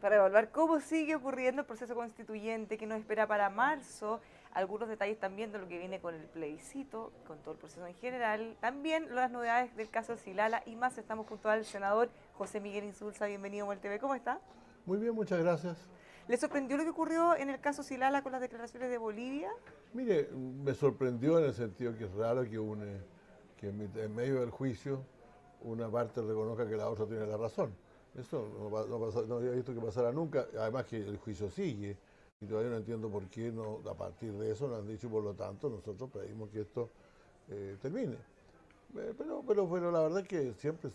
para evaluar cómo sigue ocurriendo el proceso constituyente que nos espera para marzo, algunos detalles también de lo que viene con el plebiscito, con todo el proceso en general, también las novedades del caso Silala y más. Estamos junto al senador José Miguel Insulza. Bienvenido a MOL TV. ¿Cómo está? Muy bien, muchas gracias. ¿Le sorprendió lo que ocurrió en el caso Silala con las declaraciones de Bolivia? Mire, me sorprendió en el sentido que es raro que, que en medio del juicio una parte reconozca que la otra tiene la razón. Eso no había visto que pasara nunca, además que el juicio sigue y todavía no entiendo por qué no, a partir de eso nos han dicho, por lo tanto nosotros pedimos que esto termine. Pero la verdad es que siempre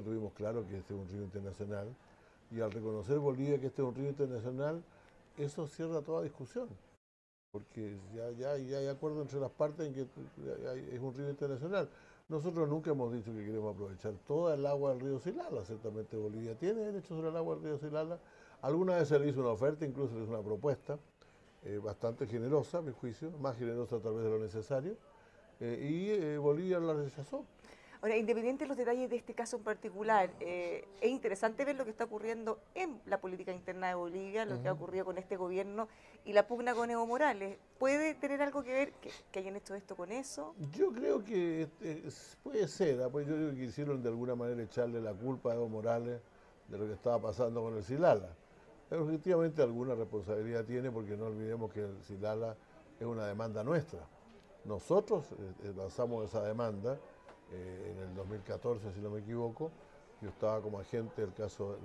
tuvimos claro que este es un río internacional y al reconocer Bolivia que este es un río internacional, eso cierra toda discusión, porque ya hay acuerdo entre las partes en que es un río internacional. Nosotros nunca hemos dicho que queremos aprovechar toda el agua del río Silala, ciertamente Bolivia tiene derecho sobre el agua del río Silala. Alguna vez se le hizo una oferta, incluso le hizo una propuesta bastante generosa, a mi juicio, más generosa tal vez de lo necesario, Bolivia la rechazó. Ahora, independiente de los detalles de este caso en particular, es interesante ver lo que está ocurriendo en la política interna de Bolivia, lo que ha ocurrido con este gobierno y la pugna con Evo Morales. ¿Puede tener algo que ver que hayan hecho esto con eso? Yo creo que puede ser, pues yo creo que quisieron de alguna manera echarle la culpa a Evo Morales de lo que estaba pasando con el Silala. Pero efectivamente alguna responsabilidad tiene, porque no olvidemos que el Silala es una demanda nuestra. Nosotros lanzamos esa demanda en el 2014, si no me equivoco. Yo estaba como agente del caso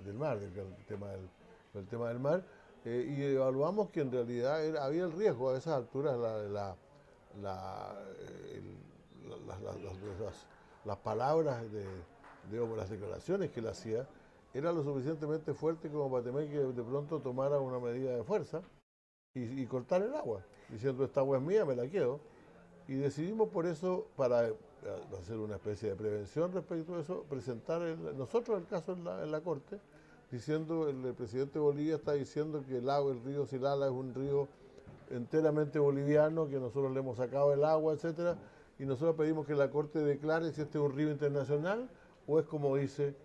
del mar, del tema del mar, y evaluamos que en realidad había el riesgo a esas alturas, la- el- las palabras de las declaraciones que él hacía, eran lo suficientemente fuertes como para temer que de pronto tomara una medida de fuerza y cortar el agua, diciendo esta agua es mía, me la quedo. Y decidimos por eso, para hacer una especie de prevención respecto a eso, presentar nosotros el caso en la Corte, diciendo, el presidente de Bolivia está diciendo que el río Silala es un río enteramente boliviano, que nosotros le hemos sacado el agua, etcétera, y nosotros pedimos que la Corte declare si este es un río internacional o es como dice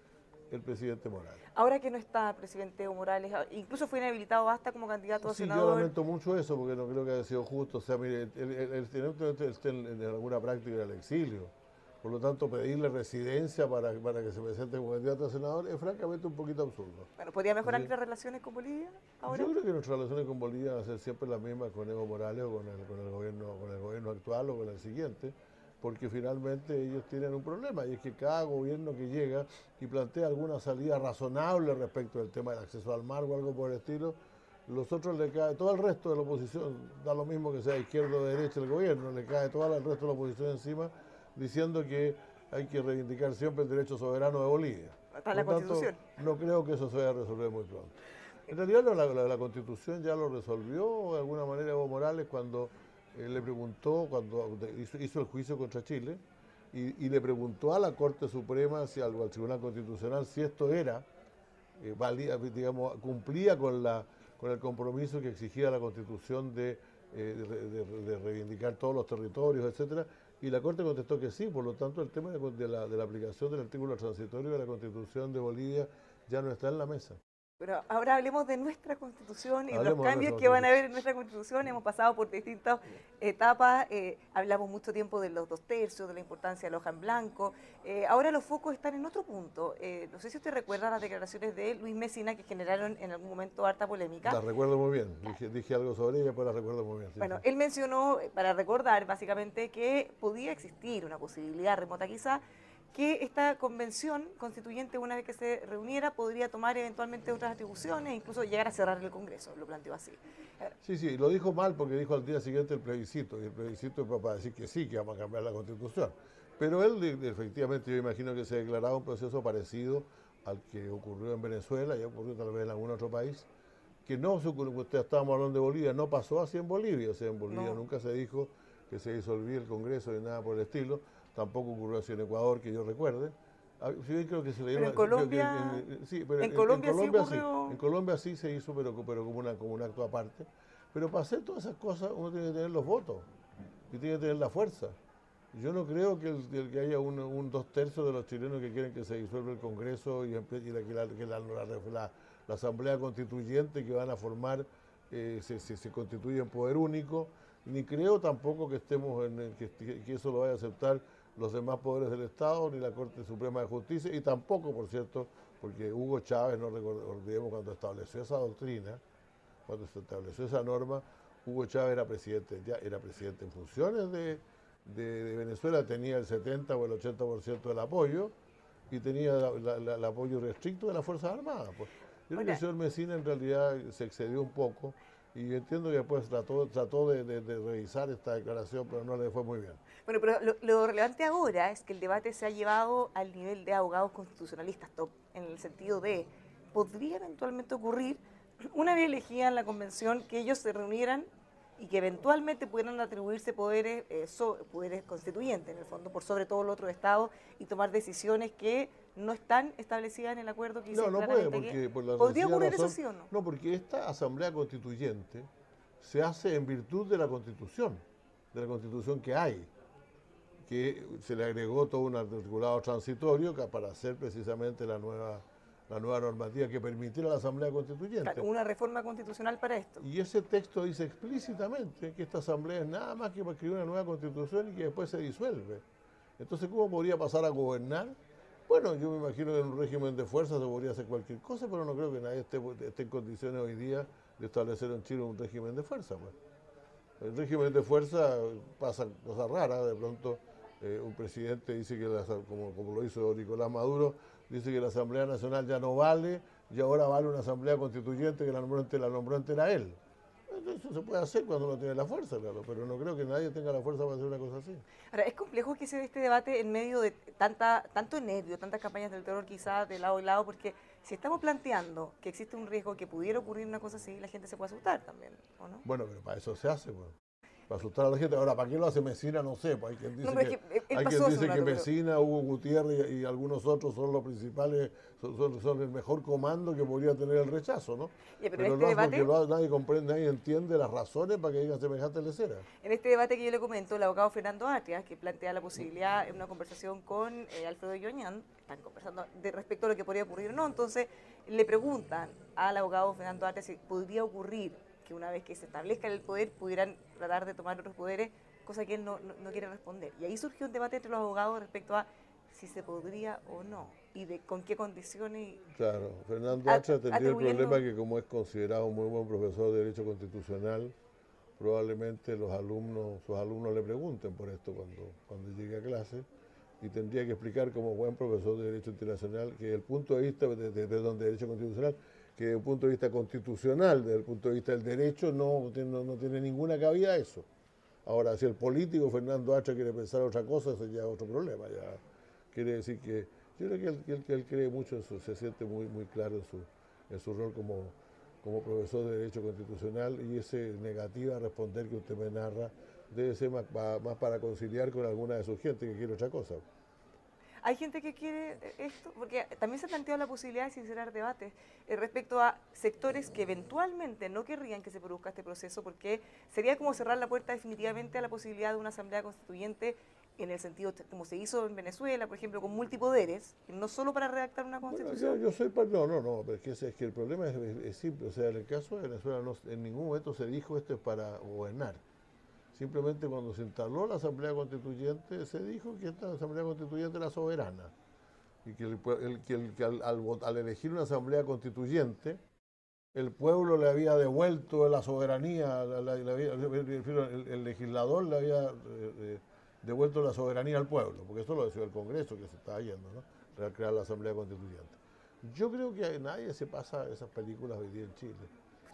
el presidente Morales. Ahora que no está presidente Evo Morales, incluso fue inhabilitado hasta como candidato a Sí, yo senador. lamento mucho eso porque no creo que haya sido justo. O sea, mire, el está en alguna práctica del exilio. Por lo tanto, pedirle residencia para que se presente como candidato a senador es francamente un poquito absurdo. Bueno, ¿podría mejorar ¿Sí? las relaciones con Bolivia ahora? Yo creo que nuestras relaciones con Bolivia van a ser siempre las mismas con Evo Morales o con el gobierno actual o con el siguiente, porque finalmente ellos tienen un problema y es que cada gobierno que llega y plantea alguna salida razonable respecto del tema del acceso al mar o algo por el estilo, los otros le cae, todo el resto de la oposición, da lo mismo que sea izquierda o derecha el gobierno, le cae todo el resto de la oposición encima diciendo que hay que reivindicar siempre el derecho soberano de Bolivia. Está en Por la lo tanto, Constitución. no creo que eso se vaya a resolver muy pronto. En realidad la Constitución ya lo resolvió de alguna manera Evo Morales cuando le preguntó, cuando hizo el juicio contra Chile, y le preguntó a la Corte Suprema, al Tribunal Constitucional, si esto era, digamos, cumplía con el compromiso que exigía la Constitución de reivindicar todos los territorios, etcétera, y la Corte contestó que sí. Por lo tanto, el tema de la aplicación del artículo transitorio de la Constitución de Bolivia ya no está en la mesa. Pero ahora hablemos de nuestra Constitución y de los Hablemos de cambios nuestra que van a Constitución. haber en nuestra Constitución. Hemos pasado por distintas etapas, hablamos mucho tiempo de los 2/3, de la importancia de la hoja en blanco. Ahora los focos están en otro punto. No sé si usted recuerda las declaraciones de Luis Mesina que generaron en algún momento harta polémica. La recuerdo muy bien. Dije algo sobre ella, pues la recuerdo muy bien. Sí, Bueno, sí. él mencionó, para recordar básicamente, que podía existir una posibilidad remota quizá, que esta convención constituyente, una vez que se reuniera, podría tomar eventualmente otras atribuciones e incluso llegar a cerrar el Congreso, lo planteó así. Sí, lo dijo mal porque dijo al día siguiente el plebiscito, y el plebiscito es para decir que sí, que vamos a cambiar la Constitución. Pero él, efectivamente, yo imagino que se declaraba un proceso parecido al que ocurrió en Venezuela y ocurrió tal vez en algún otro país, que no se ocurrió, usted estábamos hablando de Bolivia, no pasó así en Bolivia. O sea, en Bolivia No. nunca se dijo que se disolvía el Congreso ni nada por el estilo, tampoco ocurrió así en Ecuador, que yo recuerde. Sí, creo que se le Pero dieron, sí, pero En Colombia sí En ocurrió. Colombia sí se hizo, pero como un acto aparte. Pero para hacer todas esas cosas uno tiene que tener los votos y tiene que tener la fuerza. Yo no creo que haya un dos tercios de los chilenos que quieren que se disuelva el Congreso la Asamblea Constituyente que van a formar se constituye en poder único, ni creo tampoco que estemos que eso lo vaya a aceptar los demás poderes del Estado, ni la Corte Suprema de Justicia, y tampoco, por cierto, porque Hugo Chávez, no olvidemos, cuando estableció esa doctrina, cuando se estableció esa norma, Hugo Chávez era presidente, ya era presidente en funciones de Venezuela, tenía el 70 o el 80% del apoyo y tenía el apoyo restricto de las Fuerzas Armadas. Pues. Yo creo que el señor Mesina en realidad se excedió un poco y entiendo que después trató de revisar esta declaración, pero no le fue muy bien. Bueno, pero lo relevante ahora es que el debate se ha llevado al nivel de abogados constitucionalistas, en el sentido de, podría eventualmente ocurrir, una vez elegida en la convención, que ellos se reunieran y que eventualmente pudieran atribuirse poderes constituyentes, en el fondo, por sobre todo los otros estados, y tomar decisiones que no están establecidas en el acuerdo que hizo no puede, porque por la ¿podría ocurrir razón, eso, sí o no? No, porque esta Asamblea Constituyente se hace en virtud de la Constitución que hay, que se le agregó todo un articulado transitorio para hacer precisamente la nueva normativa que permitiera a la Asamblea Constituyente. Claro, una reforma constitucional para esto. Y ese texto dice explícitamente que esta Asamblea es nada más que para escribir una nueva Constitución y que después se disuelve. Entonces, ¿cómo podría pasar a gobernar? Bueno, yo me imagino que en un régimen de fuerza se podría hacer cualquier cosa, pero no creo que nadie esté en condiciones hoy día de establecer en Chile un régimen de fuerza. Pues. El régimen de fuerza pasa cosas raras, de pronto un presidente dice que, como lo hizo Nicolás Maduro, dice que la Asamblea Nacional ya no vale y ahora vale una Asamblea Constituyente que la nombró entera él. Eso se puede hacer cuando uno tiene la fuerza, claro, pero no creo que nadie tenga la fuerza para hacer una cosa así. Ahora, es complejo que se dé este debate en medio de tanto nervio, tantas campañas del terror quizás de lado y lado, porque si estamos planteando que existe un riesgo que pudiera ocurrir una cosa así, la gente se puede asustar también, ¿o no? Bueno, pero para eso se hace, bueno. Para asustar a la gente. Ahora, ¿para qué lo hace Mesina? No sé. Pues hay quien dice que Mesina, Hugo Gutiérrez y algunos otros son los principales, son el mejor comando que podría tener el rechazo, ¿no? Pero este debate, nadie comprende, nadie entiende las razones para que digan semejante lecera. En este debate que yo le comento, el abogado Fernando Atria, que plantea la posibilidad en una conversación con Alfredo Yoñán, están conversando respecto a lo que podría ocurrir o no, entonces le preguntan al abogado Fernando Atria si podría ocurrir que una vez que se establezca el poder pudieran tratar de tomar otros poderes, cosa que él no quiere responder. Y ahí surgió un debate entre los abogados respecto a si se podría o no, y de con qué condiciones. Claro, Fernando Atria tendría el problema que como es considerado un muy buen profesor de Derecho Constitucional, probablemente sus alumnos le pregunten por esto cuando llegue a clase, y tendría que explicar como buen profesor de Derecho Internacional que desde el punto de vista de Derecho Constitucional, que desde el punto de vista constitucional, desde el punto de vista del derecho, no tiene ninguna cabida eso. Ahora, si el político Fernando Atria quiere pensar otra cosa, eso ya es otro problema. Ya quiere decir que yo creo que él cree mucho en se siente muy claro en su rol como profesor de Derecho Constitucional, y ese negativa a responder que usted me narra debe ser más para conciliar con alguna de sus gente que quiere otra cosa. Hay gente que quiere esto, porque también se ha planteado la posibilidad de sincerar debates respecto a sectores que eventualmente no querrían que se produzca este proceso, porque sería como cerrar la puerta definitivamente a la posibilidad de una asamblea constituyente en el sentido como se hizo en Venezuela, por ejemplo, con multipoderes, no solo para redactar una constitución. Bueno, yo soy no, pero es que el problema es simple. O sea, en el caso de Venezuela en ningún momento se dijo esto es para gobernar. Simplemente cuando se instaló la Asamblea Constituyente se dijo que esta Asamblea Constituyente era soberana y que al elegir una Asamblea Constituyente el pueblo le había devuelto la soberanía, el legislador le había devuelto la soberanía al pueblo, porque eso lo decidió el Congreso que se estaba yendo, ¿no? Para crear la Asamblea Constituyente. Yo creo que nadie se pasa esas películas hoy día en Chile.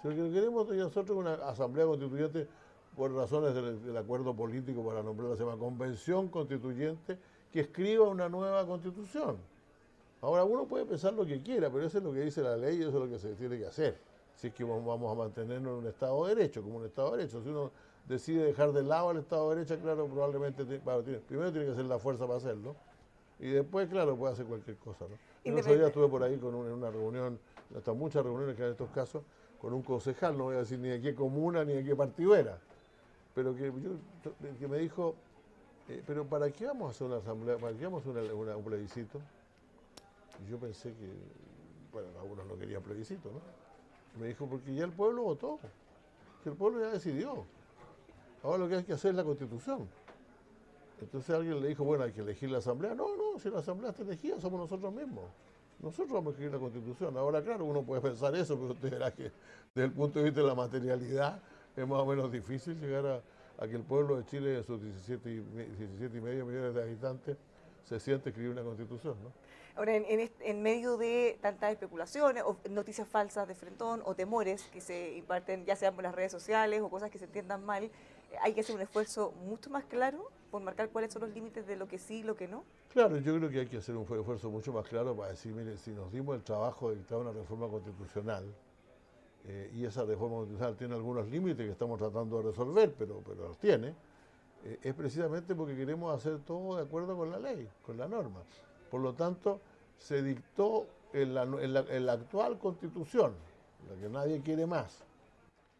Si lo que queremos nosotros es una Asamblea Constituyente por razones del acuerdo político para nombrarla, se llama Convención Constituyente, que escriba una nueva Constitución. Ahora, uno puede pensar lo que quiera, pero eso es lo que dice la ley y eso es lo que se tiene que hacer. Si es que vamos a mantenernos en un Estado de Derecho, como un Estado de Derecho. Si uno decide dejar de lado el Estado de Derecho, claro, probablemente, primero tiene que hacer la fuerza para hacerlo, y después, claro, puede hacer cualquier cosa, ¿no? Yo el otro día estuve por ahí en una reunión, hasta muchas reuniones que hay en estos casos, con un concejal, no voy a decir ni de qué comuna ni de qué partido era, pero que me dijo, Pero ¿para qué vamos a hacer una asamblea? ¿Para qué vamos a hacer un plebiscito? Y yo pensé que, bueno, algunos no querían plebiscito, ¿no? Me dijo, porque ya el pueblo votó, que el pueblo ya decidió. Ahora lo que hay que hacer es la constitución. Entonces alguien le dijo, bueno, hay que elegir la asamblea. No, no, si la asamblea está elegida somos nosotros mismos. Nosotros vamos a escribir la constitución. Ahora, claro, uno puede pensar eso, pero usted verá que desde el punto de vista de la materialidad es más o menos difícil llegar a que el pueblo de Chile, de sus 17 y medio millones de habitantes, se siente escribir una constitución, ¿no? Ahora, en medio de tantas especulaciones o noticias falsas de frentón o temores que se imparten ya sean por las redes sociales o cosas que se entiendan mal, hay que hacer un esfuerzo mucho más claro por marcar cuáles son los límites de lo que sí y lo que no. Claro, yo creo que hay que hacer un esfuerzo mucho más claro para decir, mire, si nos dimos el trabajo de dictar una reforma constitucional, y esa reforma constitucional tiene algunos límites que estamos tratando de resolver, pero los tiene, es precisamente porque queremos hacer todo de acuerdo con la ley, con la norma. Por lo tanto, se dictó en la actual constitución, la que nadie quiere más,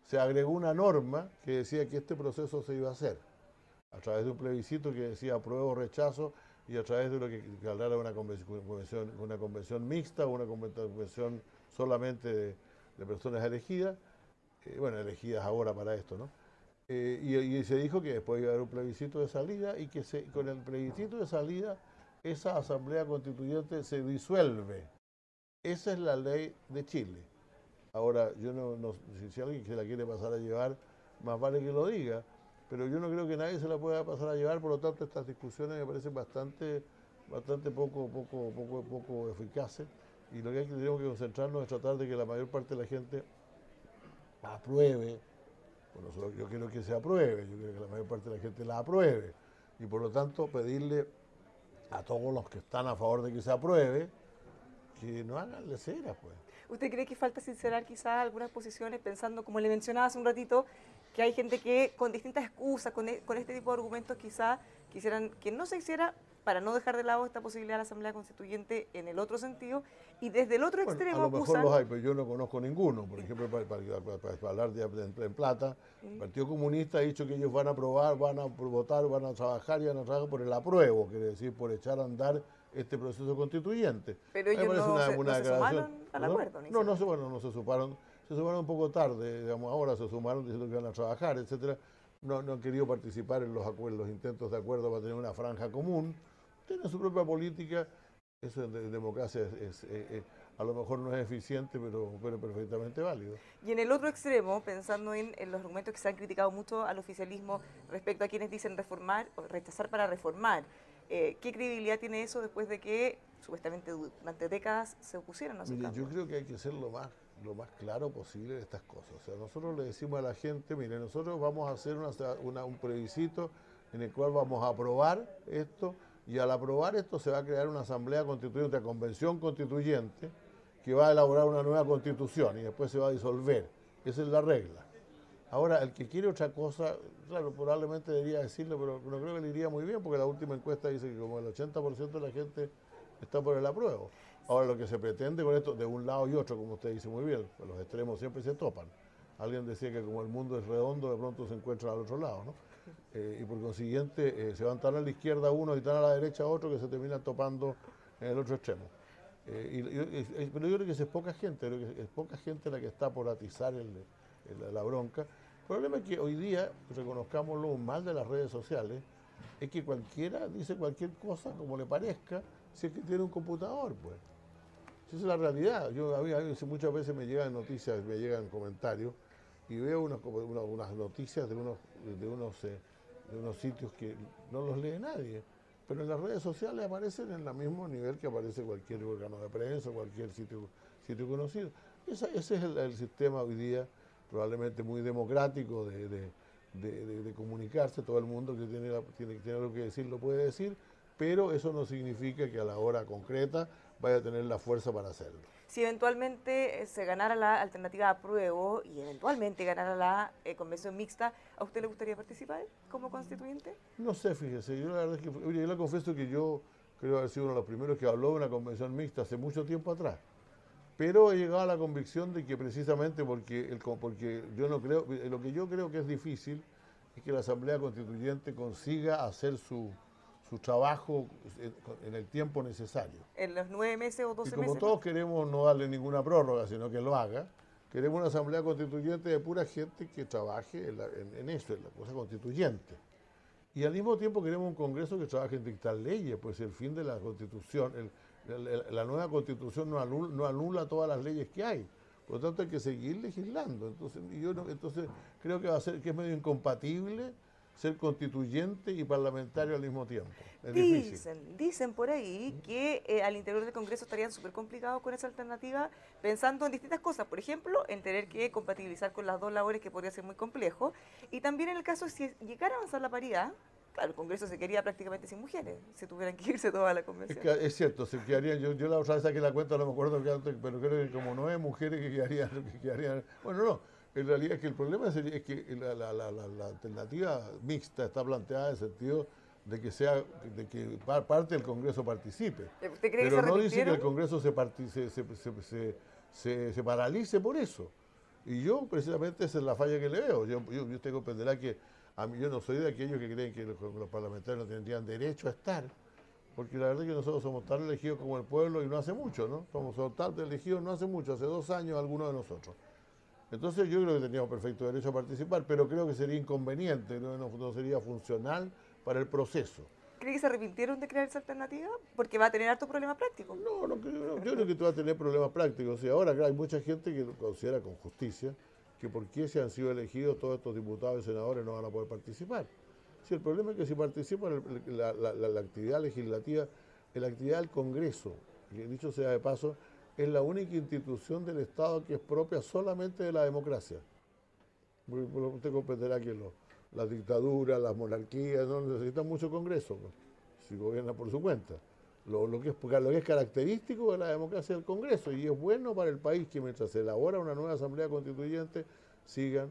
se agregó una norma que decía que este proceso se iba a hacer a través de un plebiscito que decía apruebo o rechazo y a través de lo que hablara una convención mixta o una convención solamente de personas elegidas, bueno, elegidas ahora para esto, ¿no? Y se dijo que después iba a haber un plebiscito de salida y que con el plebiscito de salida esa asamblea constituyente se disuelve. Esa es la ley de Chile. Ahora, yo si alguien se la quiere pasar a llevar, más vale que lo diga, pero yo no creo que nadie se la pueda pasar a llevar, por lo tanto estas discusiones me parecen bastante poco eficaces, y lo que tenemos que concentrarnos es tratar de que la mayor parte de la gente apruebe. Bueno, yo quiero que se apruebe, yo quiero que la mayor parte de la gente la apruebe, y por lo tanto pedirle a todos los que están a favor de que se apruebe que no hagan leceras, pues. ¿Usted cree que falta sincerar quizás algunas posiciones pensando, como le mencionaba hace un ratito, que hay gente que con distintas excusas, con este tipo de argumentos quizás quisieran que no se hiciera para no dejar de lado esta posibilidad de la Asamblea Constituyente en el otro sentido, y desde el otro Bueno, extremo a lo mejor acusan... los hay, pero yo no conozco ninguno. Por ejemplo, para hablar en plata, el Partido Comunista ha dicho que ellos van a aprobar, van a votar, van a trabajar y van a trabajar por el apruebo, quiere decir, por echar a andar este proceso constituyente. Pero Me ellos parece no se declaración. sumaron al acuerdo. No, no se sumaron. Se sumaron un poco tarde, digamos, ahora se sumaron diciendo que van a trabajar, etcétera. No han querido participar en los acuerdos, los intentos de acuerdo para tener una franja común. Tienen su propia política. Eso en democracia a lo mejor no es eficiente, pero perfectamente válido. Y en el otro extremo, pensando en los argumentos que se han criticado mucho al oficialismo respecto a quienes dicen reformar o rechazar para reformar, ¿qué credibilidad tiene eso después de que supuestamente durante décadas se opusieron a sus Mire, yo cambios? creo que hay que ser lo más claro posible de estas cosas. O sea, nosotros le decimos a la gente, mire, nosotros vamos a hacer un plebiscito en el cual vamos a aprobar esto, y al aprobar esto se va a crear una asamblea constituyente, una convención constituyente, que va a elaborar una nueva constitución y después se va a disolver. Esa es la regla. Ahora, el que quiere otra cosa, claro, probablemente debería decirlo, pero no creo que le iría muy bien, porque la última encuesta dice que como el 80% de la gente está por el apruebo. Ahora, lo que se pretende con esto, de un lado y otro, como usted dice muy bien, pues los extremos siempre se topan. Alguien decía que como el mundo es redondo, de pronto se encuentran al otro lado, ¿no? Y por consiguiente, se van tan a la izquierda uno y tan a la derecha otro que se terminan topando en el otro extremo. Pero yo creo que es poca gente, creo que es poca gente la que está por atizar la bronca. El problema es que hoy día, reconozcámoslo, un mal de las redes sociales es que cualquiera dice cualquier cosa como le parezca, si es que tiene un computador, pues. Esa es la realidad. A mí muchas veces me llegan noticias, me llegan comentarios y veo unas noticias de unos sitios que no los lee nadie. Pero en las redes sociales aparecen en el mismo nivel que aparece cualquier órgano de prensa, cualquier sitio conocido. Ese es el sistema hoy día, probablemente muy democrático de comunicarse. Todo el mundo que tiene algo que decir lo puede decir, pero eso no significa que a la hora concreta vaya a tener la fuerza para hacerlo. Si eventualmente se ganara la alternativa de apruebo y eventualmente ganara la convención mixta, ¿a usted le gustaría participar como constituyente? No sé, fíjese, yo la verdad es que, oye, yo le confieso que yo creo haber sido uno de los primeros que habló de una convención mixta hace mucho tiempo atrás. Pero he llegado a la convicción de que precisamente porque yo no creo, lo que yo creo que es difícil es que la Asamblea Constituyente consiga hacer su trabajo en el tiempo necesario. En los 9 meses o 12 Y como meses. todos queremos no darle ninguna prórroga, sino que lo haga, queremos una Asamblea Constituyente de pura gente que trabaje en eso, en la cosa constituyente. Y al mismo tiempo queremos un Congreso que trabaje en dictar leyes, pues el fin de la Constitución, la nueva Constitución no anula todas las leyes que hay. Por lo tanto hay que seguir legislando. Entonces, entonces creo que que es medio incompatible ser constituyente y parlamentario al mismo tiempo. Es difícil. Dicen por ahí que al interior del Congreso estarían súper complicados con esa alternativa, pensando en distintas cosas. Por ejemplo, en tener que compatibilizar con las dos labores, que podría ser muy complejo. Y también en el caso, si llegara a avanzar la paridad, claro, el Congreso se quedaría prácticamente sin mujeres, si tuvieran que irse toda la convención. Es cierto, se quedarían, yo la otra vez saqué la cuenta, no me acuerdo, pero creo que como 9 mujeres que quedarían, bueno, no. En realidad es que el problema es que la alternativa mixta está planteada en el sentido de que parte del Congreso participe. ¿Usted cree Pero que no dice que el Congreso se paralice por eso. Y yo precisamente esa es la falla que le veo. Usted comprenderá que yo no soy de aquellos que creen que los parlamentarios no tendrían derecho a estar, porque la verdad es que nosotros somos tan elegidos como el pueblo y no hace mucho, ¿no? Somos tan elegidos no hace mucho, hace 2 años algunos de nosotros. Entonces yo creo que teníamos perfecto derecho a participar, pero creo que sería inconveniente, no sería funcional para el proceso. ¿Cree que se arrepintieron de crear esa alternativa? Porque va a tener hartos problemas prácticos. No, yo creo que tú vas a tener problemas prácticos. Y ahora hay mucha gente que considera con justicia que por qué se han sido elegidos todos estos diputados y senadores no van a poder participar. Si el problema es que si participan la actividad legislativa, la actividad del Congreso, que dicho sea de paso, es la única institución del Estado que es propia solamente de la democracia. Usted comprenderá que las dictaduras, las monarquías no necesitan mucho Congreso, pues, si gobierna por su cuenta. Lo que es característico de la democracia del Congreso, y es bueno para el país que mientras se elabora una nueva Asamblea Constituyente siga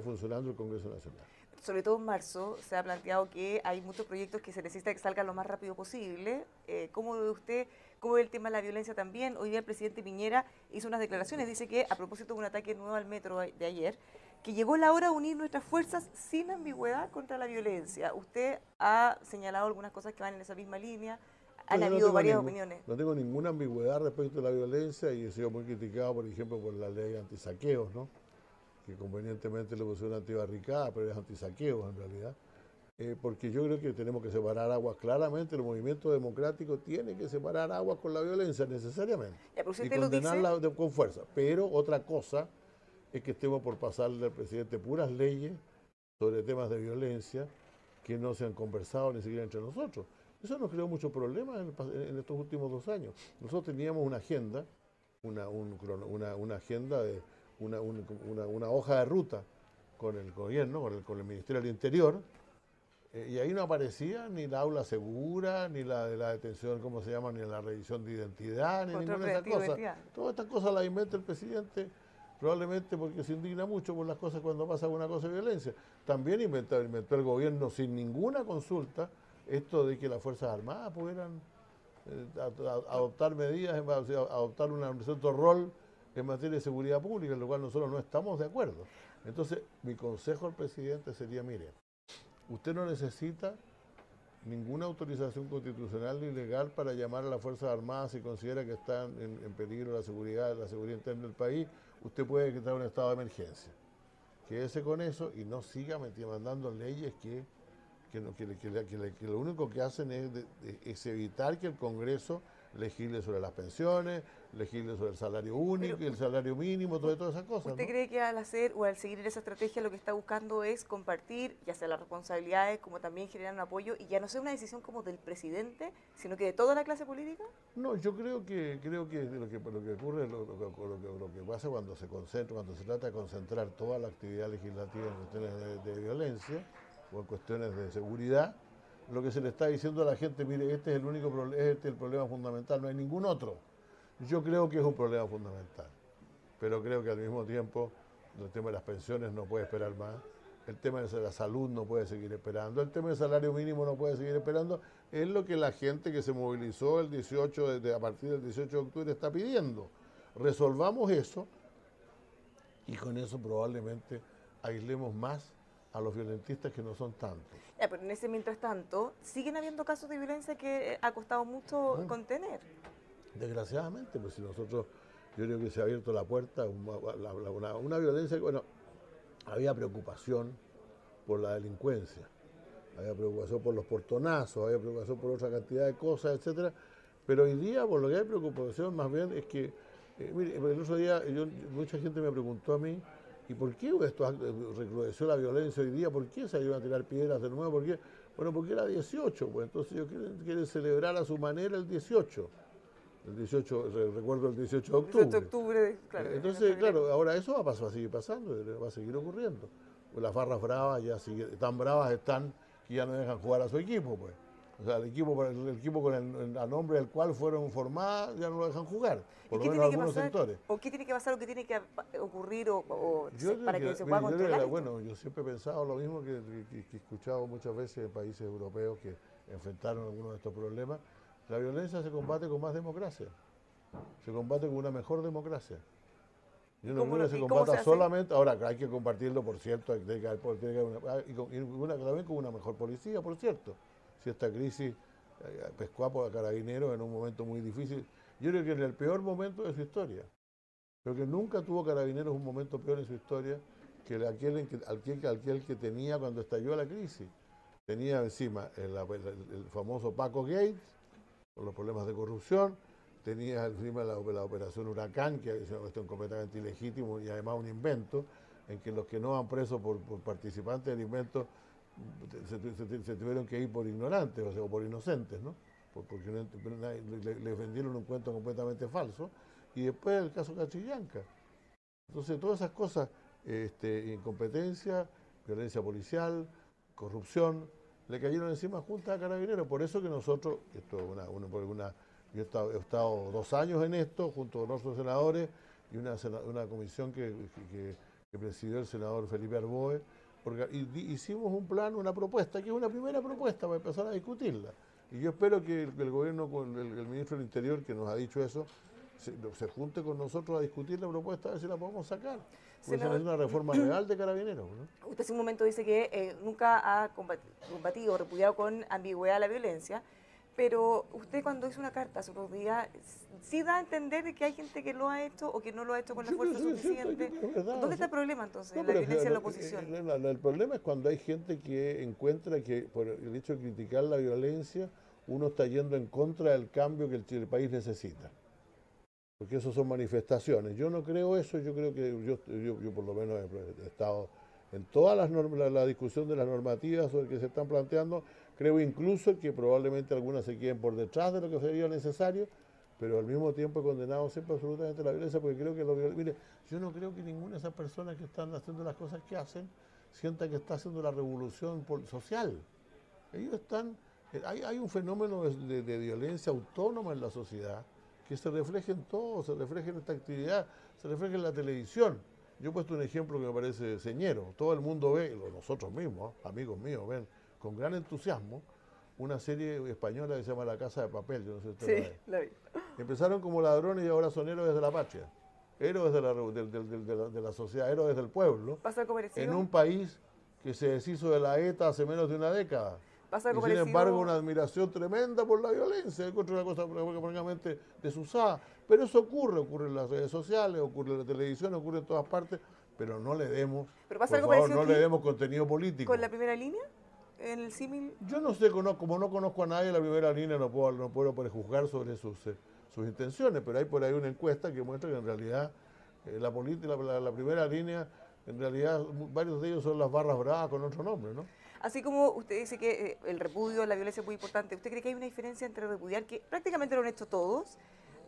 funcionando el Congreso Nacional. Sobre todo en marzo se ha planteado que hay muchos proyectos que se necesita que salgan lo más rápido posible. ¿Cómo ve usted, cómo ve el tema de la violencia también? Hoy día el presidente Piñera hizo unas declaraciones, dice que a propósito de un ataque nuevo al metro de ayer, que llegó la hora de unir nuestras fuerzas sin ambigüedad contra la violencia. Usted ha señalado algunas cosas que van en esa misma línea. Han habido varias opiniones. No tengo ninguna ambigüedad respecto a la violencia y he sido muy criticado, por ejemplo, por la ley antisaqueos, ¿no? Que convenientemente le pusieron antibarricada, pero es antisaqueos en realidad. Porque yo creo que tenemos que separar aguas. Claramente el movimiento democrático tiene que separar aguas con la violencia necesariamente y condenarla con fuerza. Pero otra cosa es que estemos por pasarle al presidente puras leyes sobre temas de violencia que no se han conversado ni siquiera entre nosotros. Eso nos creó muchos problemas en estos últimos 2 años. Nosotros teníamos una agenda, una agenda de una hoja de ruta con el gobierno, con el Ministerio del Interior, y ahí no aparecía ni la aula segura, ni la de la detención, ¿cómo se llama?, ni la revisión de identidad, ni ninguna de esas cosas. Todas estas cosas las inventa el presidente, probablemente porque se indigna mucho por las cosas cuando pasa alguna cosa de violencia. También inventó el gobierno sin ninguna consulta esto de que las Fuerzas Armadas pudieran adoptar medidas, adoptar un cierto rol en materia de seguridad pública, en lo cual nosotros no estamos de acuerdo. Entonces, mi consejo al presidente sería, mire, usted no necesita ninguna autorización constitucional ni legal para llamar a las Fuerzas Armadas si considera que están en peligro la seguridad interna del país. Usted puede decretar un estado de emergencia. Quédese con eso y no siga mandando leyes que lo único que hacen es evitar que el Congreso legisle sobre las pensiones, legisle sobre el salario único, el salario mínimo, todas esas cosas. ¿Usted ¿no? cree que al hacer o al seguir esa estrategia lo que está buscando es compartir, ya sea las responsabilidades, como también generar un apoyo, y ya no sea una decisión como del presidente, sino que de toda la clase política? No, yo creo que lo que ocurre, lo que pasa cuando se trata de concentrar toda la actividad legislativa en cuestiones de violencia o en cuestiones de seguridad, lo que se le está diciendo a la gente, mire, este es el problema fundamental, no hay ningún otro. Yo creo que es un problema fundamental, pero creo que al mismo tiempo el tema de las pensiones no puede esperar más, el tema de la salud no puede seguir esperando, el tema del salario mínimo no puede seguir esperando, es lo que la gente que se movilizó a partir del 18 de octubre está pidiendo. Resolvamos eso y con eso probablemente aislemos más a los violentistas que no son tantos. Ya, pero en ese mientras tanto, siguen habiendo casos de violencia que ha costado mucho contener. Desgraciadamente, pues si nosotros, yo creo que se ha abierto la puerta a una violencia, bueno, había preocupación por la delincuencia, había preocupación por los portonazos, había preocupación por otra cantidad de cosas, etcétera. Pero hoy día, por lo que hay preocupación más bien es que, mire, el otro día mucha gente me preguntó a mí, ¿y por qué esto recrudeció la violencia hoy día? ¿Por qué se iban a tirar piedras de nuevo? ¿Por qué? Bueno, porque era 18, pues entonces ellos quieren celebrar a su manera el 18. El 18, recuerdo el 18 de octubre. 18 de octubre, claro. Entonces, claro, ahora eso va a seguir pasando, va a seguir ocurriendo. Pues las barras bravas ya tan bravas están que ya no dejan jugar a su equipo, pues. O sea, el equipo con el nombre del cual fueron formadas ya no lo dejan jugar, por lo menos algunos sectores. ¿O qué tiene que pasar o qué tiene que ocurrir para que se pueda mire, controlar? Bueno, yo siempre he pensado lo mismo que he escuchado muchas veces en países europeos que enfrentaron algunos de estos problemas. La violencia se combate con más democracia, se combate con una mejor democracia. Yo no creo que se combata solamente, ahora hay que compartirlo, por cierto, también con una mejor policía, por cierto. Si esta crisis pescó a Carabineros en un momento muy difícil, yo creo que en el peor momento de su historia. Creo que nunca tuvo Carabineros un momento peor en su historia que aquel que tenía cuando estalló la crisis. Tenía encima el famoso Paco Gates, con los problemas de corrupción, tenía encima la operación Huracán, que es una cuestión completamente ilegítima y además un invento, en que los que no van presos por participantes del invento se tuvieron que ir por ignorantes, o sea, o por inocentes, ¿no? Porque les vendieron un cuento completamente falso. Y después el caso Cachillanca. Entonces, todas esas cosas, incompetencia, violencia policial, corrupción, le cayeron encima juntas a Carabineros. Por eso que nosotros, yo he estado 2 años en esto, junto con otros senadores, y una comisión que presidió el senador Felipe Arboe, hicimos un plan, una propuesta, que es una primera propuesta para empezar a discutirla. Y yo espero que el gobierno, con el ministro del Interior, que nos ha dicho eso, se junte con nosotros a discutir la propuesta, a ver si la podemos sacar. Porque es una reforma real de Carabineros, ¿no? Usted hace un momento dice que nunca ha combatido o repudiado con ambigüedad la violencia, pero usted cuando hizo una carta hace unos días, sí da a entender que hay gente que lo ha hecho o que no lo ha hecho con la fuerza suficiente. ¿Dónde está el problema entonces, la violencia en la oposición? El problema es cuando hay gente que encuentra que por el hecho de criticar la violencia, uno está yendo en contra del cambio que el país necesita. Porque eso son manifestaciones. Yo no creo eso, yo creo que yo por lo menos he estado en todas la discusión de las normativas sobre que se están planteando. Creo incluso que probablemente algunas se queden por detrás de lo que sería necesario, pero al mismo tiempo he condenado siempre absolutamente la violencia, porque creo que mire, yo no creo que ninguna de esas personas que están haciendo las cosas que hacen sienta que está haciendo la revolución social. Ellos están, hay un fenómeno de violencia autónoma en la sociedad que se refleja en todo, se refleja en esta actividad, se refleja en la televisión. Yo he puesto un ejemplo que me parece señero. Todo el mundo ve, nosotros mismos, amigos míos, ven con gran entusiasmo una serie española que se llama La Casa de Papel. Yo no sé si usted la vi. Empezaron como ladrones y ahora son héroes de la patria, héroes de la sociedad, héroes del pueblo, en un país que se deshizo de la ETA hace menos de una década. Y sin embargo, una admiración tremenda por la violencia, encuentro una cosa prácticamente desusada. Pero eso ocurre en las redes sociales, ocurre en la televisión, ocurre en todas partes, pero no le demos, por favor, no le demos contenido político. ¿Con la primera línea? ¿En el símil? Yo no sé, como no conozco a nadie en la primera línea, no puedo prejuzgar sobre sus intenciones, pero hay por ahí una encuesta que muestra que en realidad la primera línea, en realidad varios de ellos son las barras bravas con otro nombre, ¿no? Así como usted dice que el repudio, la violencia es muy importante, ¿usted cree que hay una diferencia entre repudiar, que prácticamente lo han hecho todos,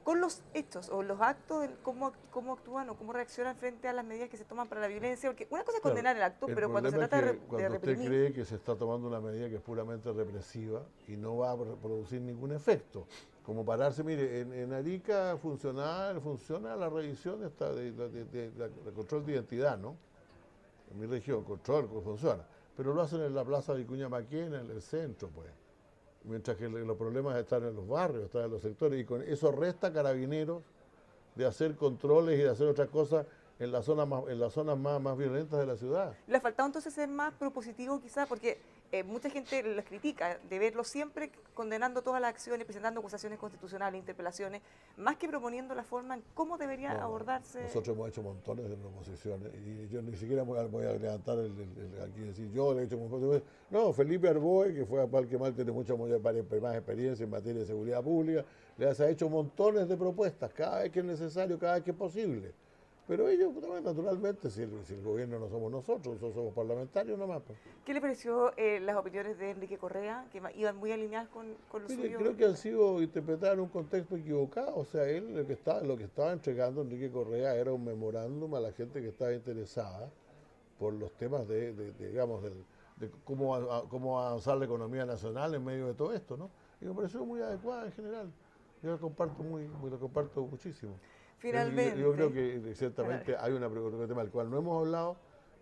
con los hechos o los actos, cómo actúan o cómo reaccionan frente a las medidas que se toman para la violencia? Porque una cosa es condenar el acto, pero cuando se trata de reprimir... Cuando usted cree que se está tomando una medida que es puramente represiva y no va a producir ningún efecto, como pararse, mire, en Arica funciona la revisión de control de identidad, ¿no? En mi región, control, funciona. Pero lo hacen en la plaza Vicuña Maquena, en el centro, pues. Mientras que los problemas están en los barrios, están en los sectores, y con eso resta Carabineros de hacer controles y de hacer otras cosas en las zonas más violentas de la ciudad. ¿Le ha faltado entonces ser más propositivo quizás? Porque mucha gente los critica de verlo siempre condenando todas las acciones, presentando acusaciones constitucionales, interpelaciones, más que proponiendo la forma en cómo debería No, abordarse. nosotros hemos hecho montones de proposiciones y yo ni siquiera voy a levantar aquí y decir yo le he hecho montones. No, Felipe Arboe, que fue al que mal tiene mucha más experiencia en materia de seguridad pública, les ha hecho montones de propuestas, cada vez que es necesario, cada vez que es posible. Pero ellos, naturalmente, si el gobierno no somos nosotros somos parlamentarios nomás. Pues. ¿Qué le pareció las opiniones de Enrique Correa, que iban muy alineadas con lo Mire, suyo? creo que han sido interpretadas en un contexto equivocado. O sea, él lo que estaba entregando Enrique Correa era un memorándum a la gente que estaba interesada por los temas digamos, de cómo avanzar la economía nacional en medio de todo esto, ¿no? Y me pareció muy adecuada en general. Yo lo comparto muchísimo. Finalmente. Yo creo que ciertamente hay un tema del cual no hemos hablado,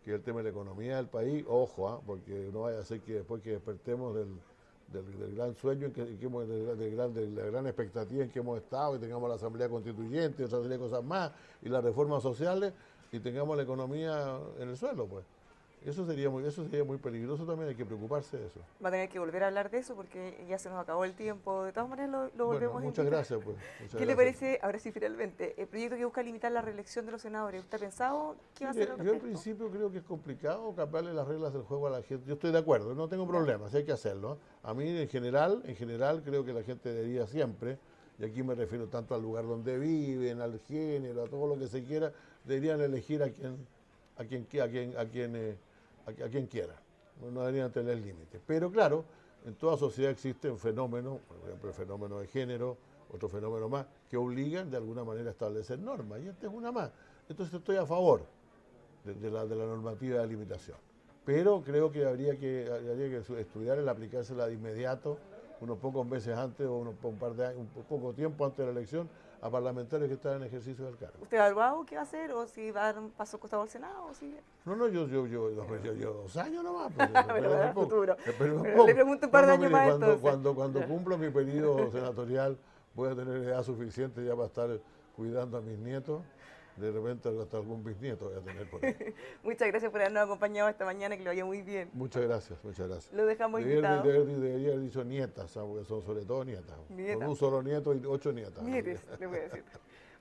que es el tema de la economía del país. Ojo, porque no vaya a ser que después que despertemos del gran sueño, de la gran expectativa en que hemos estado, y tengamos la Asamblea Constituyente y otra serie de cosas más, y las reformas sociales, y tengamos la economía en el suelo, pues. Eso sería muy peligroso también, hay que preocuparse de eso. Va a tener que volver a hablar de eso porque ya se nos acabó el tiempo. De todas maneras lo volvemos Bueno, a muchas invitar. gracias, pues. ¿Qué le parece, ahora sí finalmente, el proyecto que busca limitar la reelección de los senadores? ¿Usted ha pensado qué va a hacer al Yo al respecto? principio creo que es complicado cambiarle las reglas del juego a la gente. Yo estoy de acuerdo, no tengo problemas, hay que hacerlo. A mí en general creo que la gente debería siempre, y aquí me refiero tanto al lugar donde viven, al género, a todo lo que se quiera, deberían elegir a quien quiera. No deberían tener límites. Pero claro, en toda sociedad existen fenómenos, por ejemplo el fenómeno de género, otro fenómeno más, que obligan de alguna manera a establecer normas. Y esta es una más. Entonces estoy a favor de la normativa de limitación. Pero creo que habría que estudiar el aplicársela de inmediato, unos pocos meses antes o un par de años, un poco tiempo antes de la elección, a parlamentarios que están en ejercicio del cargo. ¿Usted ha evaluado qué va a hacer o si va a dar un paso costado al Senado? O si... No, yo 2 años nomás. Pues, bueno, para el futuro. Pero Le pregunto un par de años más entonces. Cuando cumplo mi periodo senatorial, voy a tener edad suficiente ya para estar cuidando a mis nietos. De repente hasta algún bisnieto voy a tener por ahí. Muchas gracias por habernos acompañado esta mañana, que lo vaya muy bien. Muchas gracias. Lo dejamos invitado. Debería haber dicho nietas, porque son sobre todo nietas. Con un solo nieto y 8 nietas. Nietes, le voy a decir.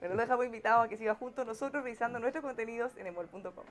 Bueno, lo dejamos invitado a que siga junto a nosotros revisando nuestros contenidos en emol.com.